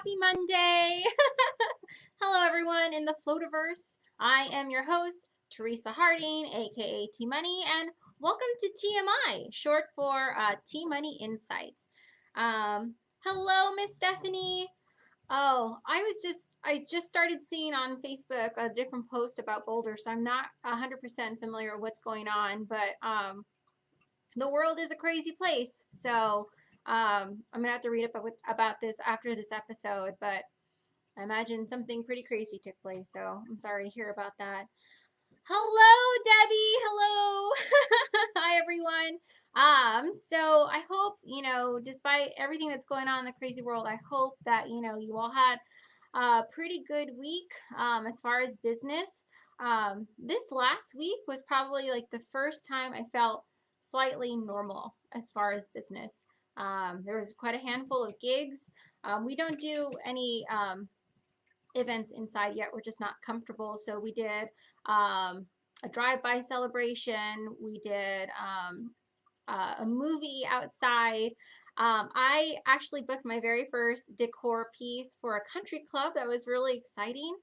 Happy Monday! Hello everyone in the Floativerse. I am your host, Teresa Harding, aka T Money, and welcome to TMI, short for T Money Insights. Hello, Miss Stephanie. Oh, I just started seeing on Facebook a different post about Boulder, so I'm not 100% familiar with what's going on, but the world is a crazy place. So I'm gonna have to read up about this after this episode, but I imagine something pretty crazy took place. So I'm sorry to hear about that. Hello, Debbie. Hello. Hi, everyone. So I hope, despite everything that's going on in the crazy world, I hope that, you all had a pretty good week as far as business. This last week was probably like the first time I felt slightly normal as far as business. There was quite a handful of gigs. We don't do any events inside yet. We're just not comfortable. So we did a drive-by celebration. We did a movie outside. I actually booked my very first decor piece for a country club. That was really exciting.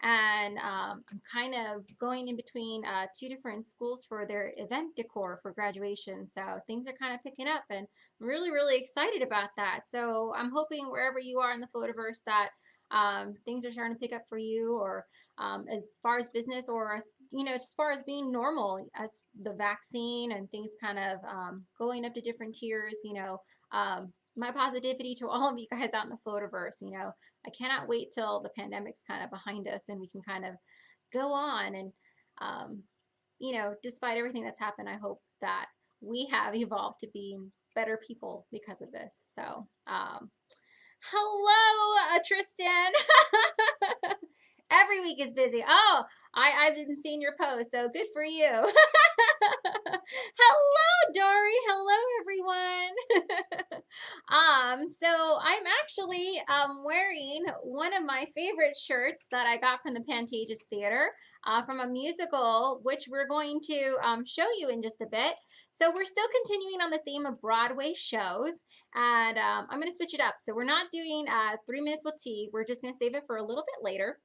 And I'm kind of going in between two different schools for their event decor for graduation. So things are kind of picking up and I'm really, really excited about that. So I'm hoping wherever you are in the Floativerse that things are starting to pick up for you, or as far as business, or as far as being normal, as the vaccine and things kind of going up to different tiers. My positivity to all of you guys out in the Floativerse. I cannot wait till the pandemic's kind of behind us and we can kind of go on. And despite everything that's happened, I hope that we have evolved to being better people because of this. So. Hello, Tristan. Every week is busy. Oh, I've been seeing your post, so good for you. Hello, Dory. Hello, everyone. So I'm actually wearing one of my favorite shirts that I got from the Pantages Theater from a musical, which we're going to show you in just a bit. So we're still continuing on the theme of Broadway shows, and I'm going to switch it up. So we're not doing 3 Minutes with T. We're just going to save it for a little bit later.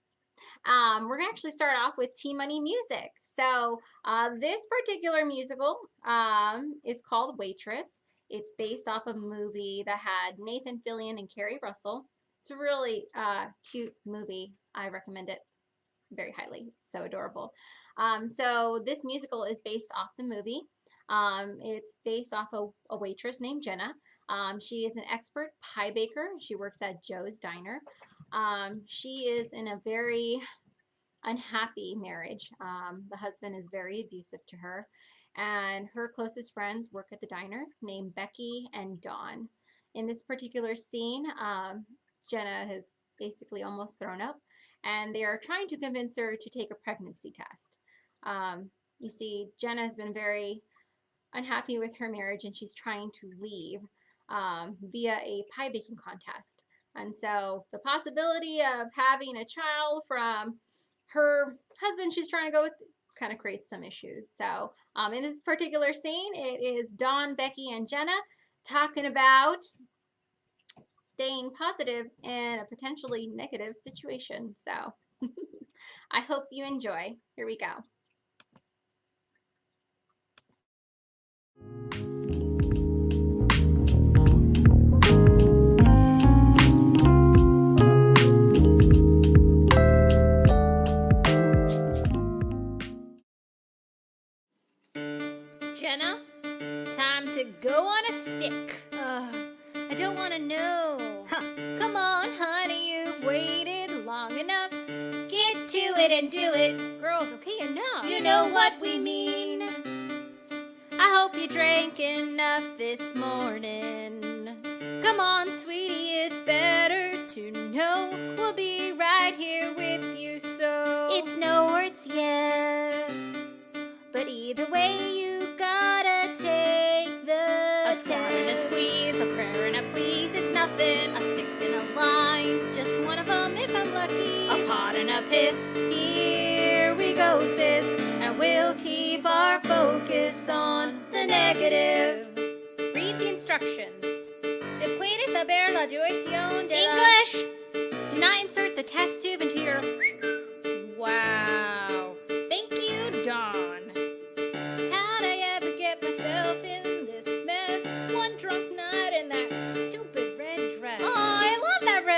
We're going to actually start off with T Money music. So this particular musical is called Waitress. It's based off of a movie that had Nathan Fillion and Kerry Russell. It's a really cute movie. I recommend it very highly. It's so adorable. So this musical is based off the movie. It's based off a waitress named Jenna. She is an expert pie baker. She works at Joe's Diner. She is in a very unhappy marriage. The husband is very abusive to her, and her closest friends work at the diner named Becky and Dawn. In this particular scene, Jenna has basically almost thrown up, and they are trying to convince her to take a pregnancy test. You see, Jenna has been very unhappy with her marriage, and she's trying to leave via a pie baking contest. And so the possibility of having a child from her husband she's trying to go with kind of creates some issues. So in this particular scene, it is Dawn, Becky, and Jenna talking about staying positive in a potentially negative situation. So I hope you enjoy. Here we go. Jenna, time to go on a stick. I don't want to know. Come on, honey, you've waited long enough. Get to it and do it. Girls, okay, enough. You know what we mean. I hope you drank enough this morning. Come on, sweetie, it's better to know we'll be right here with you, so it's no or it's yes. But either way, you gotta take the test. And a squeeze, a prayer and a please, it's nothing. A stick and a line, just one of them if I'm lucky. A pot and a piss, here we go, sis. And we'll keep our focus on the negative. Read the instructions. Se puede saber la duración de English!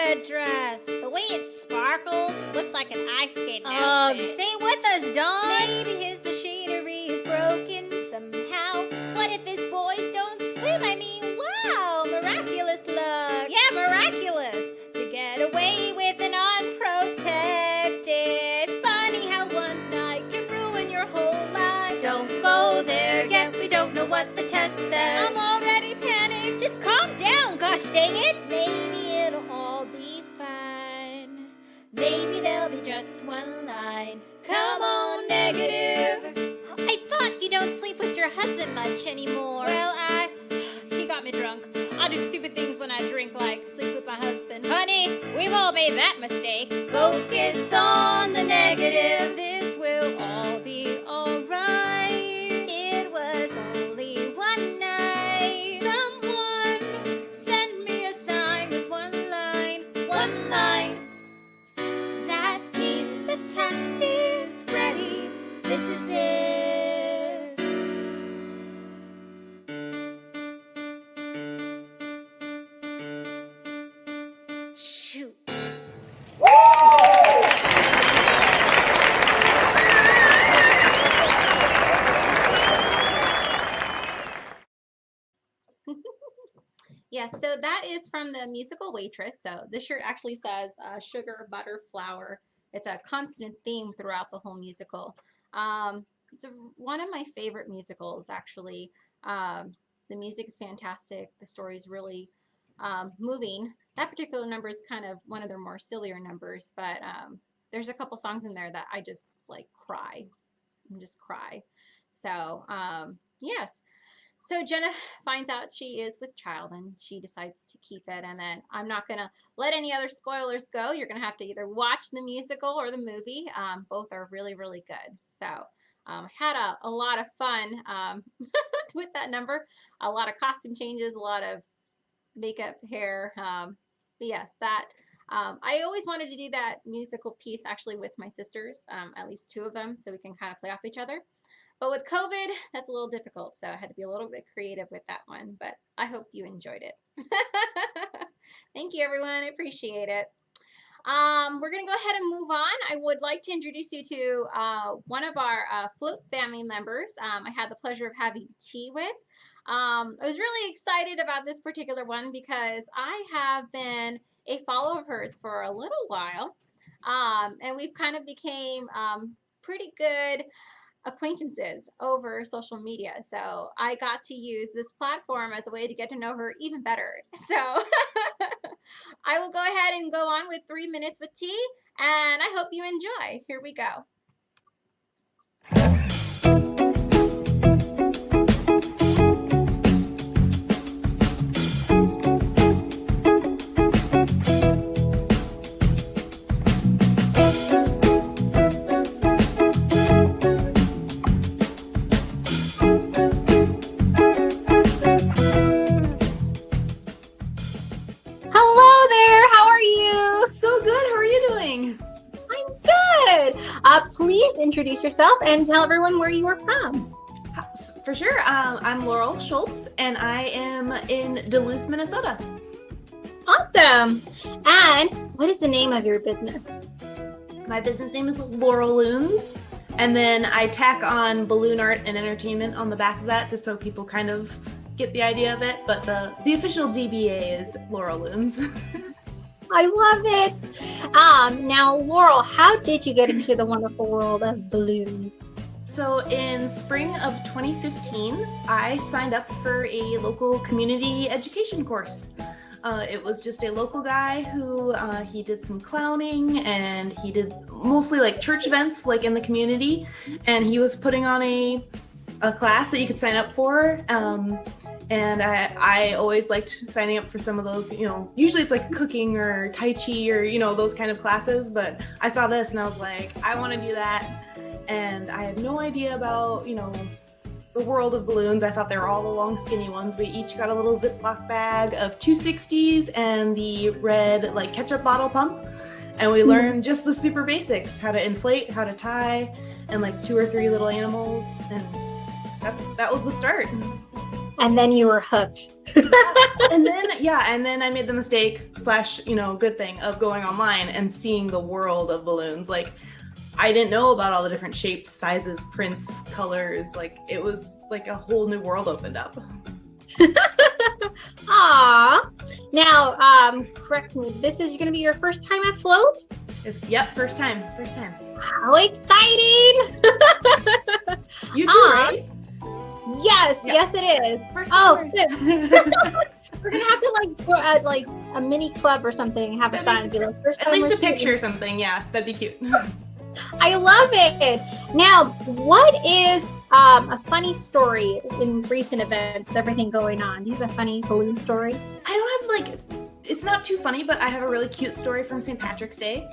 red dress. The way it sparkles looks like an ice skating outfit. Stay with us, Dawn. Maybe his machinery is broken somehow. What if his boys don't swim? I mean, wow, miraculous luck. Yeah, miraculous. To get away with an unprotected. It's funny how one night can ruin your whole life. Don't go there yet. We don't know what the test says. I'm already panicked. Just calm down, gosh dang it. Maybe it'll all be fine. Maybe there'll be just one line. Come on, negative. I thought you don't sleep with your husband much anymore. Well, he got me drunk. I do stupid things when I drink, like sleep with my husband. Honey, we've all made that mistake. Focus on the negative. This will all be alright. It was only one night. Someone send me a sign with one line. One line. That means the test is ready. This is it. Shoot. Yes, so that is from the musical Waitress. So this shirt actually says sugar, butter, flour. It's a constant theme throughout the whole musical. It's one of my favorite musicals, actually. The music is fantastic. The story is really moving. That particular number is kind of one of their more sillier numbers, but there's a couple songs in there that I just like cry and just cry. So yes. So Jenna finds out she is with child and she decides to keep it, and then I'm not going to let any other spoilers go. You're going to have to either watch the musical or the movie. Both are really, really good. So had a lot of fun with that number. A lot of costume changes, a lot of makeup, hair. But yes, that I always wanted to do that musical piece actually with my sisters, at least two of them, so we can kind of play off each other. But with COVID, that's a little difficult, so I had to be a little bit creative with that one, but I hope you enjoyed it. Thank you, everyone. I appreciate it. We're going to go ahead and move on. I would like to introduce you to one of our Float family members I had the pleasure of having tea with. I was really excited about this particular one because I have been a follower of hers for a little while, and we've kind of became pretty good acquaintances over social media. So I got to use this platform as a way to get to know her even better. So I will go ahead and go on with 3 minutes with tea, and I hope you enjoy. Here we go. Please introduce yourself and tell everyone where you are from. For sure. I'm Laurel Schultz, and I am in Duluth, Minnesota. Awesome. And what is the name of your business? My business name is Lauraloons, and then I tack on balloon art and entertainment on the back of that just so people kind of get the idea of it. But the official DBA is Lauraloons. I love it. Now, Laurel, how did you get into the wonderful world of balloons? So in spring of 2015, I signed up for a local community education course. It was just a local guy who he did some clowning, and he did mostly like church events like in the community, and he was putting on a class that you could sign up for. And I always liked signing up for some of those, usually it's like cooking or Tai Chi or, those kind of classes. But I saw this and I was like, I want to do that. And I had no idea about, the world of balloons. I thought they were all the long skinny ones. We each got a little Ziploc bag of 260s and the red like ketchup bottle pump. And we learned just the super basics, how to inflate, how to tie, and like 2 or 3 little animals. And that was the start. And then you were hooked. And then I made the mistake / good thing of going online and seeing the world of balloons. Like, I didn't know about all the different shapes, sizes, prints, colors. Like, it was like a whole new world opened up. Aw. Now, correct me. This is going to be your first time at Float? Yep, first time. How exciting! You too, right? Yes, Yeah. yes it is. First Oh, time. we're gonna have to go at a mini club or something, have a sign and be like, first At time least a listening. picture or something. Yeah, that'd be cute. I love it. Now, what is a funny story in recent events with everything going on? Do you have a funny balloon story? I don't have it's not too funny, but I have a really cute story from St. Patrick's Day.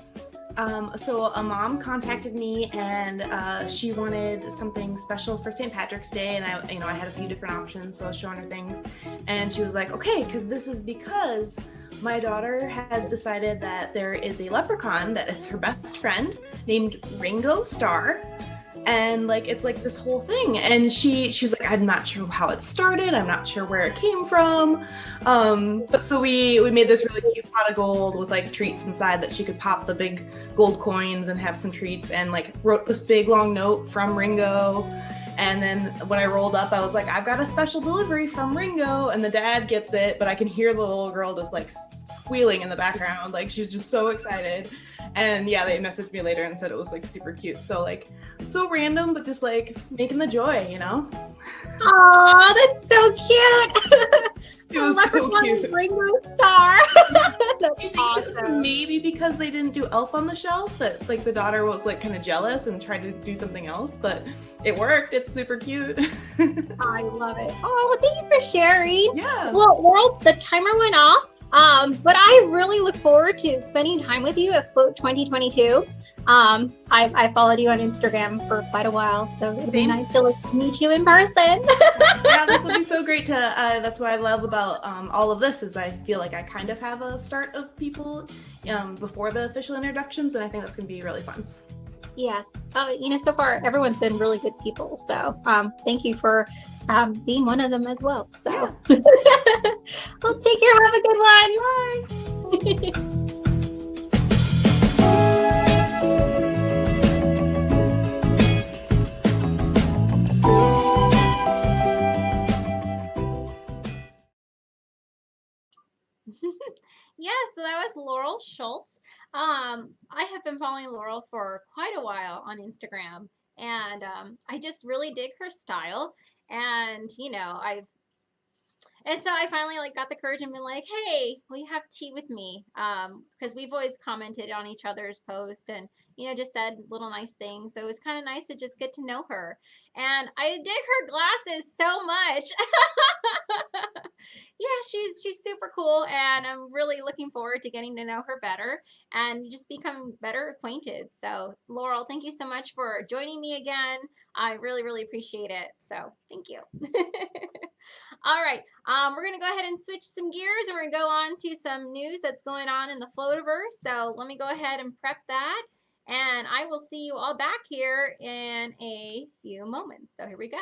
So a mom contacted me and she wanted something special for St. Patrick's Day, and I had a few different options, so I was showing her things, and she was like, okay, because my daughter has decided that there is a leprechaun that is her best friend named Ringo Starr. And it's this whole thing, and she's like, I'm not sure how it started, I'm not sure where it came from, but so we made this really cute pot of gold with treats inside that she could pop the big gold coins and have some treats, and wrote this big long note from Ringo. And then when I rolled up, I was like, I've got a special delivery from Ringo, and the dad gets it, but I can hear the little girl just squealing in the background, she's just so excited. And yeah, they messaged me later and said it was super cute. So so random, but just making the joy, Oh, that's so cute. It was so cute. Ringo Starr. That's I think awesome. maybe because they didn't do Elf on the Shelf, that the daughter was kind of jealous and tried to do something else, but it worked. It's super cute. I love it. Oh, well, thank you for sharing. Yeah. Well, Laurel, the timer went off, but I really look forward to spending time with you at Float 2022. I followed you on Instagram for quite a while, so it'd be nice to meet you in person. Yeah, this will be so great to, that's what I love about all of this, is I feel like I kind of have a start of people before the official introductions, and I think that's going to be really fun. Yes. So far everyone's been really good people. So thank you for being one of them as well. So Yeah. well, take care. Have a good one. Bye. Yes, so that was Laurel Schultz. I have been following Laurel for quite a while on Instagram, and I just really dig her style. And so I finally got the courage and been like, hey, will you have tea with me? Because we've always commented on each other's post and just said little nice things. So it was kind of nice to just get to know her. And I dig her glasses so much. Yeah, she's super cool, and I'm really looking forward to getting to know her better and just become better acquainted. So Laurel, thank you so much for joining me again. I really, really appreciate it. So thank you. All right, we're gonna go ahead and switch some gears, and we're gonna go on to some news that's going on in the Floativerse. So let me go ahead and prep that, and I will see you all back here in a few moments. So here we go.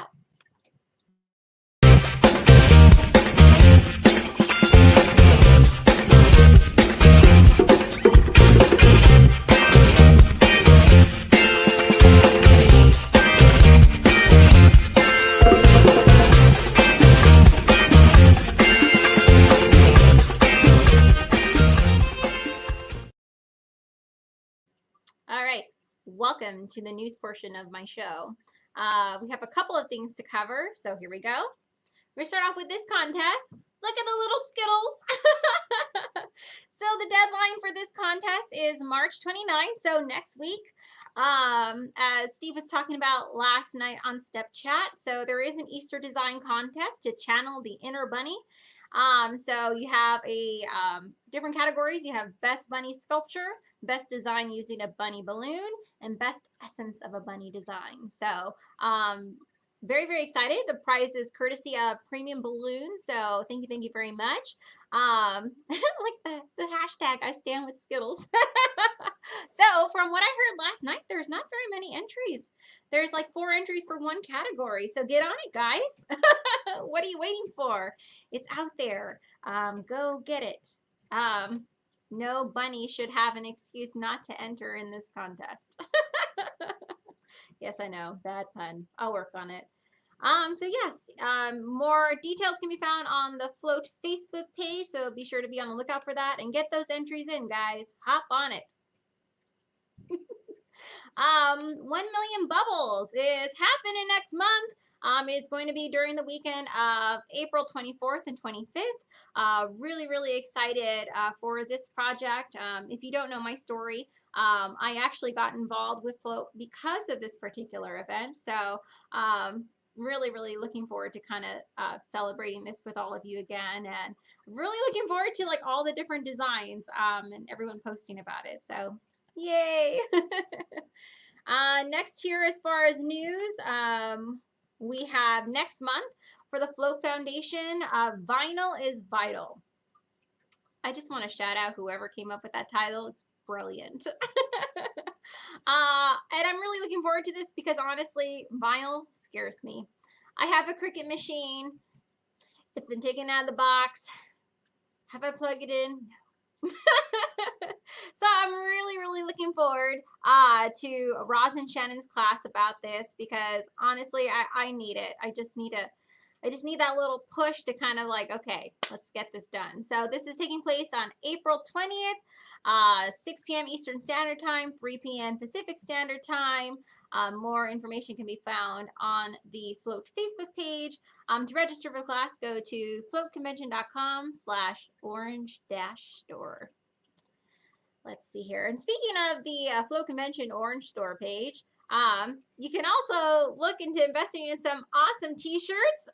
All right, welcome to the news portion of my show. We have a couple of things to cover, so here we go. We're going to start off with this contest. Look at the little Skittles. So the deadline for this contest is March 29th, so next week. As Steve was talking about last night on Step Chat, so there is an Easter design contest to channel the inner bunny. So you have different categories. You have Best Bunny Sculpture, Best Design Using a Bunny Balloon, and Best Essence of a Bunny Design. So very, very excited. The prize is courtesy of Premium Balloon. So thank you very much. Like the hashtag, I stand with Skittles. So from what I heard last night, there's not very many entries. There's 4 entries for one category. So get on it, guys. What are you waiting for? It's out there. Go get it. No bunny should have an excuse not to enter in this contest. Yes, I know, bad pun. I'll work on it. So yes, more details can be found on the Float Facebook page, so be sure to be on the lookout for that and get those entries in, guys. Hop on it. 1 Million Bubbles is happening next month. It's going to be during the weekend of April 24th and 25th. Really, really excited for this project. If you don't know my story, I actually got involved with Float because of this particular event. So really, really looking forward to kind of celebrating this with all of you again, and really looking forward to like all the different designs and everyone posting about it. So yay! Next here, as far as news, we have next month for the Float Foundation, Vinyl is Vital. I just want to shout out whoever came up with that title. It's brilliant. And I'm really looking forward to this because honestly, vinyl scares me. I have a Cricut machine. It's been taken out of the box. Have I plugged it in? No. So I'm really, really looking forward to Roz and Shannon's class about this because honestly, I need it. I just need that little push to kind of like, okay, let's get this done. So this is taking place on April 20th, 6 p.m. Eastern Standard Time, 3 p.m. Pacific Standard Time. More information can be found on the Float Facebook page. To register for the class, go to floatconvention.com/orange-store. Let's see here. And speaking of the Float Convention Orange Store page, you can also look into investing in some awesome t-shirts.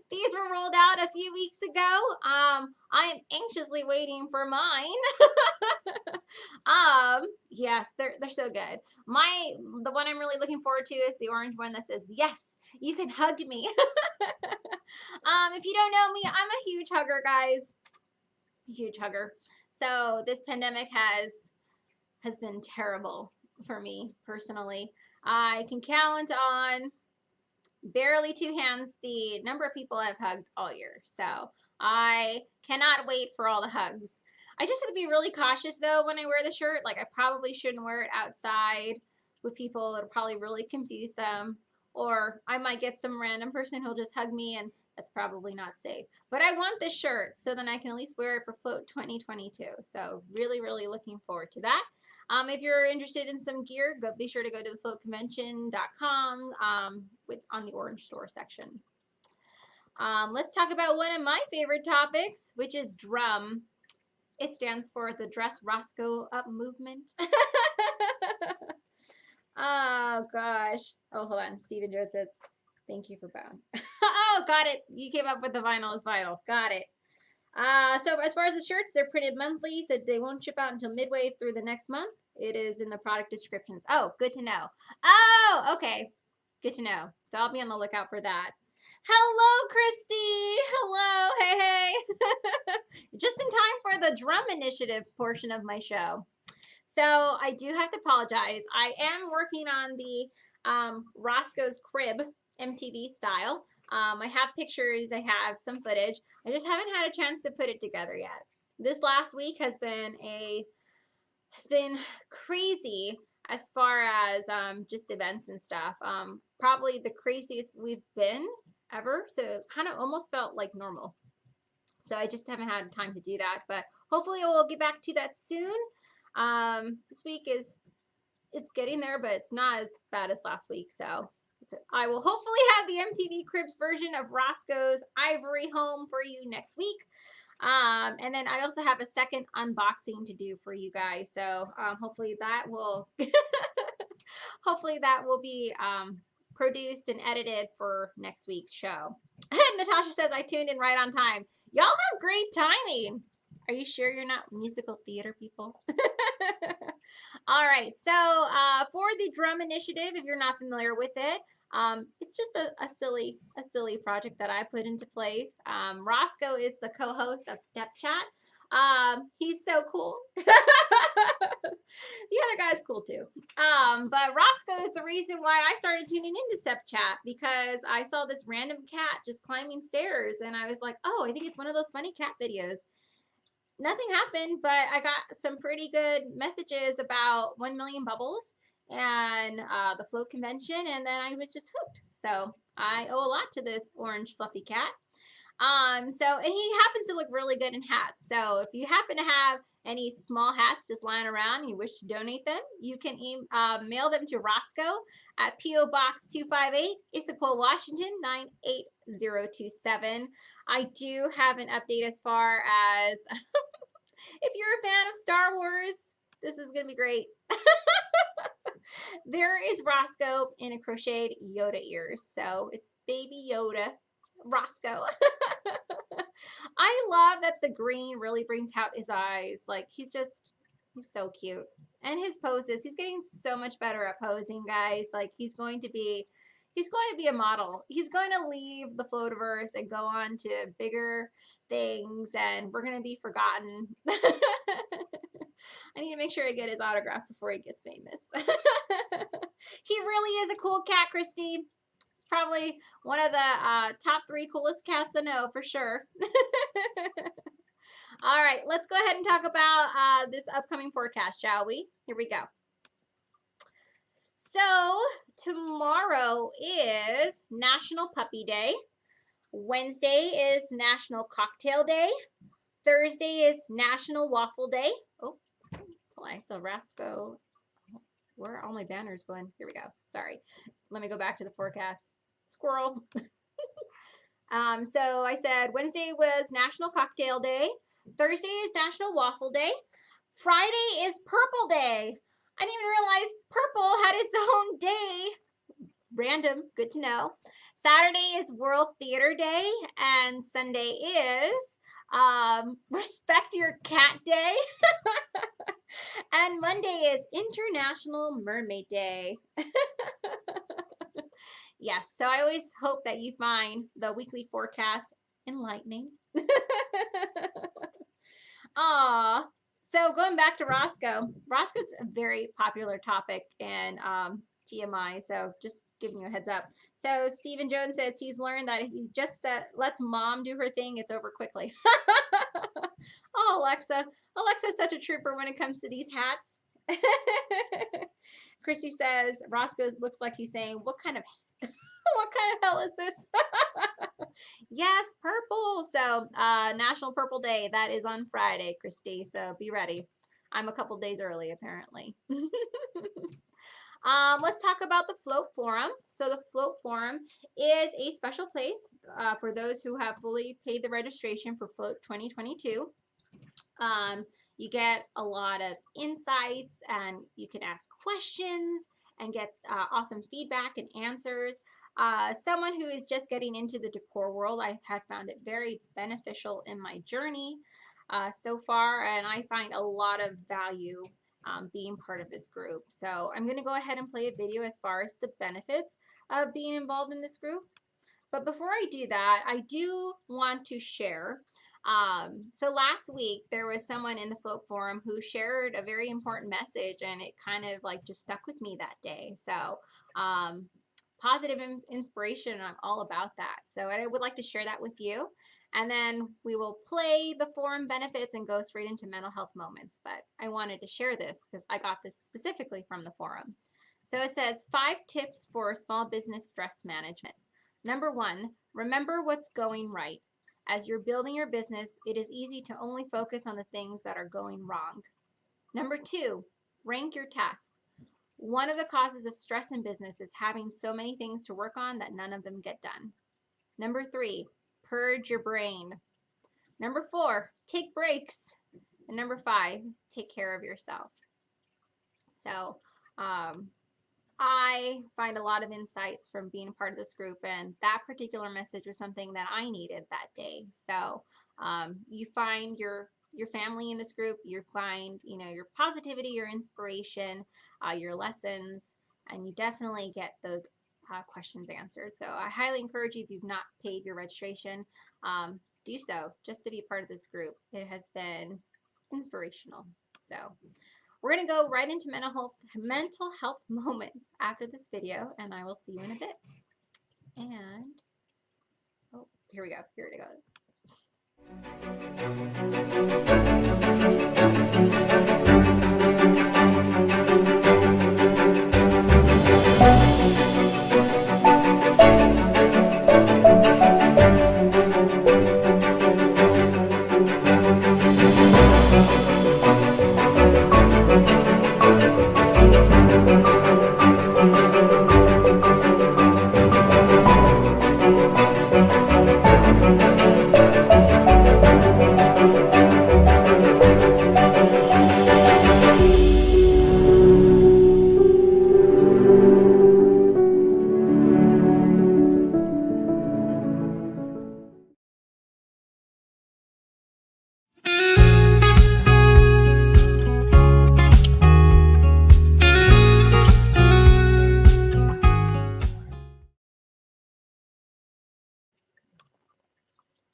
These were rolled out a few weeks ago. I am anxiously waiting for mine. Yes, they're so good. The one I'm really looking forward to is the orange one that says, "Yes, you can hug me." If you don't know me, I'm a huge hugger, guys. Huge hugger. So this pandemic has been terrible for me personally. I can count on barely 2 hands the number of people I've hugged all year. So I cannot wait for all the hugs. I just have to be really cautious though when I wear the shirt. Like I probably shouldn't wear it outside with people. It'll probably really confuse them. Or I might get some random person who'll just hug me, and that's probably not safe. But I want this shirt so then I can at least wear it for Float 2022. So really, really looking forward to that. If you're interested in some gear, be sure to go to thefloatconvention.com on the Orange Store section. Let's talk about one of my favorite topics, which is drum. It stands for the Dress Roscoe Up Movement. Oh, gosh. Oh, hold on. Stephen Jones says, thank you for bowing. Oh, got it. You came up with the Vinyl is Vital. Got it. So as far as the shirts, they're printed monthly, so they won't ship out until midway through the next month. It is in the product descriptions. Oh, good to know. Oh, okay. Good to know. So I'll be on the lookout for that. Hello, Christy. Hello. Hey, hey. Just in time for the drum initiative portion of my show. So I do have to apologize. I am working on the Roscoe's Crib MTV style. I have pictures, I have some footage. I just haven't had a chance to put it together yet. This last week has been crazy as far as just events and stuff. Probably the craziest we've been ever. So it kind of almost felt like normal. So I just haven't had time to do that, but hopefully we'll get back to that soon. This week it's getting there, but it's not as bad as last week. So I will hopefully have the MTV Cribs version of Roscoe's Ivory home for you next week. And then I also have a second unboxing to do for you guys. So hopefully that will be produced and edited for next week's show. Natasha says I tuned in right on time. Y'all have great timing. Are you sure you're not musical theater people? All right, so for the drum initiative, if you're not familiar with it, it's just a silly project that I put into place. Roscoe is the co-host of Step Chat. He's so cool. The other guy's cool too. But Roscoe is the reason why I started tuning into Step Chat, because I saw this random cat just climbing stairs, and I was like, oh, I think it's one of those funny cat videos. Nothing happened, but I got some pretty good messages about 1 million bubbles and the float convention, and then I was just hooked. So I owe a lot to this orange fluffy cat. And he happens to look really good in hats. So if you happen to have any small hats just lying around and you wish to donate them, you can mail them to Roscoe at P.O. Box 258, Issaquah, Washington 98027. I do have an update as far as if you're a fan of Star Wars, this is going to be great. There is Roscoe in a crocheted Yoda ears. So it's baby Yoda, Roscoe. I love that the green really brings out his eyes. Like, he's so cute. And his poses, he's getting so much better at posing, guys. Like, he's going to be a model. He's going to leave the Floativerse and go on to bigger things, and we're going to be forgotten. I need to make sure I get his autograph before he gets famous. He really is a cool cat, Christy. It's probably one of the top 3 coolest cats I know, for sure. All right, let's go ahead and talk about this upcoming forecast, shall we? Here we go. So tomorrow is National Puppy Day. Wednesday is National Cocktail Day. Thursday is National Waffle Day. Oh, I saw Roscoe. Where are all my banners going? Here we go. Sorry. Let me go back to the forecast. Squirrel. So I said Wednesday was National Cocktail Day. Thursday is National Waffle Day. Friday is Purple Day. I didn't even realize purple had its own day. Random, good to know. Saturday is World Theater Day, and Sunday is Respect Your Cat Day. And Monday is International Mermaid Day. Yes, so I always hope that you find the weekly forecast enlightening. Aw. So going back to Roscoe. Roscoe's a very popular topic in TMI, so just giving you a heads up. So Stephen Jones says he's learned that if he just lets mom do her thing, it's over quickly. Oh, Alexa. Alexa's such a trooper when it comes to these hats. Christy says Roscoe looks like he's saying, what kind of hell is this? Yes, purple. So National Purple Day, that is on Friday, Christy. So be ready. I'm a couple days early, apparently. Let's talk about the Float Forum. So the Float Forum is a special place for those who have fully paid the registration for Float 2022. You get a lot of insights, and you can ask questions and get awesome feedback and answers. Someone who is just getting into the decor world, I have found it very beneficial in my journey so far, and I find a lot of value being part of this group. So I'm going to go ahead and play a video as far as the benefits of being involved in this group. But before I do that, I do want to share. So last week there was someone in the Float Forum who shared a very important message, and it kind of like just stuck with me that day. So positive inspiration, I'm all about that. So I would like to share that with you. And then we will play the forum benefits and go straight into mental health moments. But I wanted to share this because I got this specifically from the forum. So it says 5 tips for small business stress management. Number 1, remember what's going right. As you're building your business, it is easy to only focus on the things that are going wrong. Number 2, rank your tasks. One of the causes of stress in business is having so many things to work on that none of them get done. Number 3, purge your brain. Number 4, take breaks. And number 5, take care of yourself. So I find a lot of insights from being a part of this group, and that particular message was something that I needed that day. So you find your family in this group, you find, your positivity, your inspiration, your lessons, and you definitely get those questions answered. So I highly encourage you, if you've not paid your registration, do so just to be part of this group. It has been inspirational. So we're going to go right into mental health moments after this video, and I will see you in a bit. And, oh, here we go. Here it goes.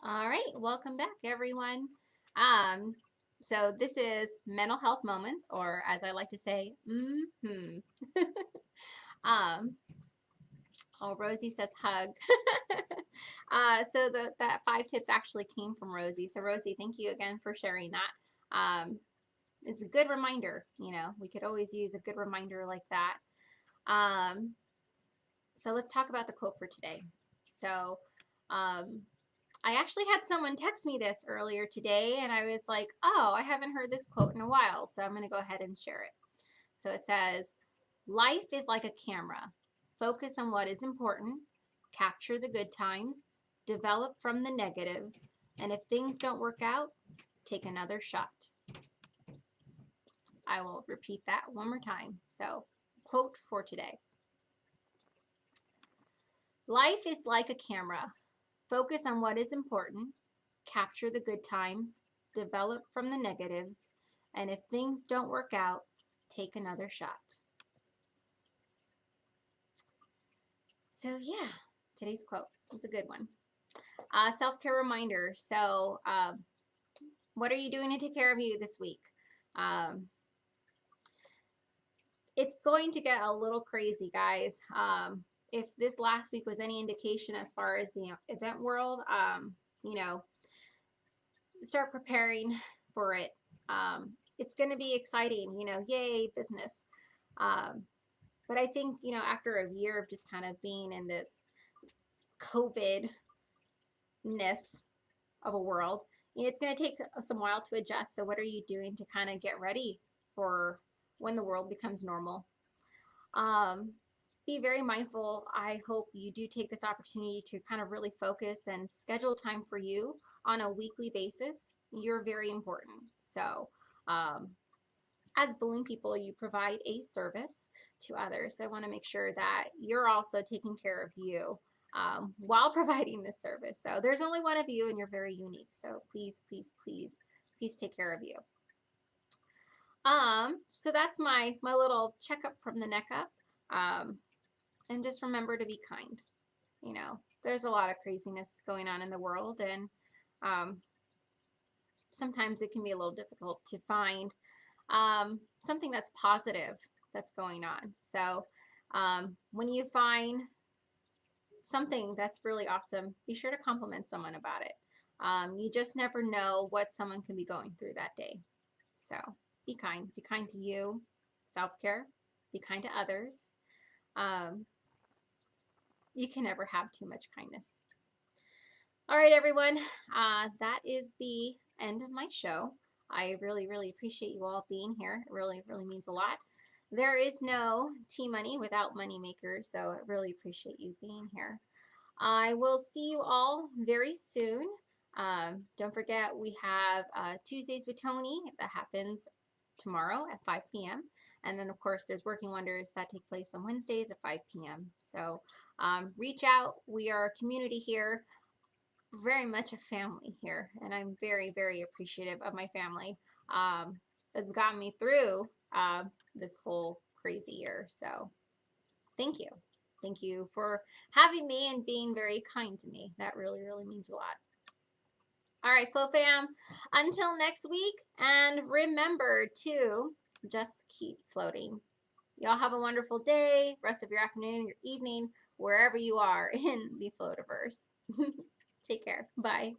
All right, welcome back, everyone. So this is mental health moments, or as I like to say, oh, Rosie says hug. So that 5 tips actually came from Rosie. So Rosie, thank you again for sharing that. It's a good reminder. You know, we could always use a good reminder like that. So let's talk about the quote for today. So, I actually had someone text me this earlier today, and I was like, oh, I haven't heard this quote in a while, so I'm going to go ahead and share it. So it says, life is like a camera. Focus on what is important, capture the good times, develop from the negatives, and if things don't work out, take another shot. I will repeat that one more time. So, quote for today. Life is like a camera. Focus on what is important, capture the good times, develop from the negatives, and if things don't work out, take another shot. So yeah, today's quote is a good one. Self-care reminder. So what are you doing to take care of you this week? It's going to get a little crazy, guys. If this last week was any indication as far as the event world, you know, start preparing for it. It's going to be exciting, you know, yay, business. But I think, you know, after a year of just kind of being in this COVID-ness of a world, you know, it's going to take some while to adjust. So what are you doing to kind of get ready for when the world becomes normal? Be very mindful. I hope you do take this opportunity to kind of really focus and schedule time for you on a weekly basis. You're very important. So as balloon people, you provide a service to others. So I want to make sure that you're also taking care of you while providing this service. So there's only one of you and you're very unique. So please, please, please, please take care of you. So that's my little checkup from the neck up. And just remember to be kind. You know, there's a lot of craziness going on in the world, and sometimes it can be a little difficult to find something that's positive that's going on. So when you find something that's really awesome, be sure to compliment someone about it. You just never know what someone can be going through that day. So be kind. Be kind to you. Self-care. Be kind to others. You can never have too much kindness. All right, everyone. That is the end of my show. I really, really appreciate you all being here. It really, really means a lot. There is no T-Money without money makers, so I really appreciate you being here. I will see you all very soon. Don't forget, we have Tuesdays with Tony that happens tomorrow at 5 p.m. And then, of course, there's Working Wonders that take place on Wednesdays at 5 p.m. So reach out. We are a community here, very much a family here, and I'm very, very appreciative of my family. That's gotten me through this whole crazy year. So thank you. Thank you for having me and being very kind to me. That really, really means a lot. All right, Flow Fam, until next week, and remember to just keep floating. Y'all have a wonderful day, rest of your afternoon, your evening, wherever you are in the Floativerse. Take care. Bye.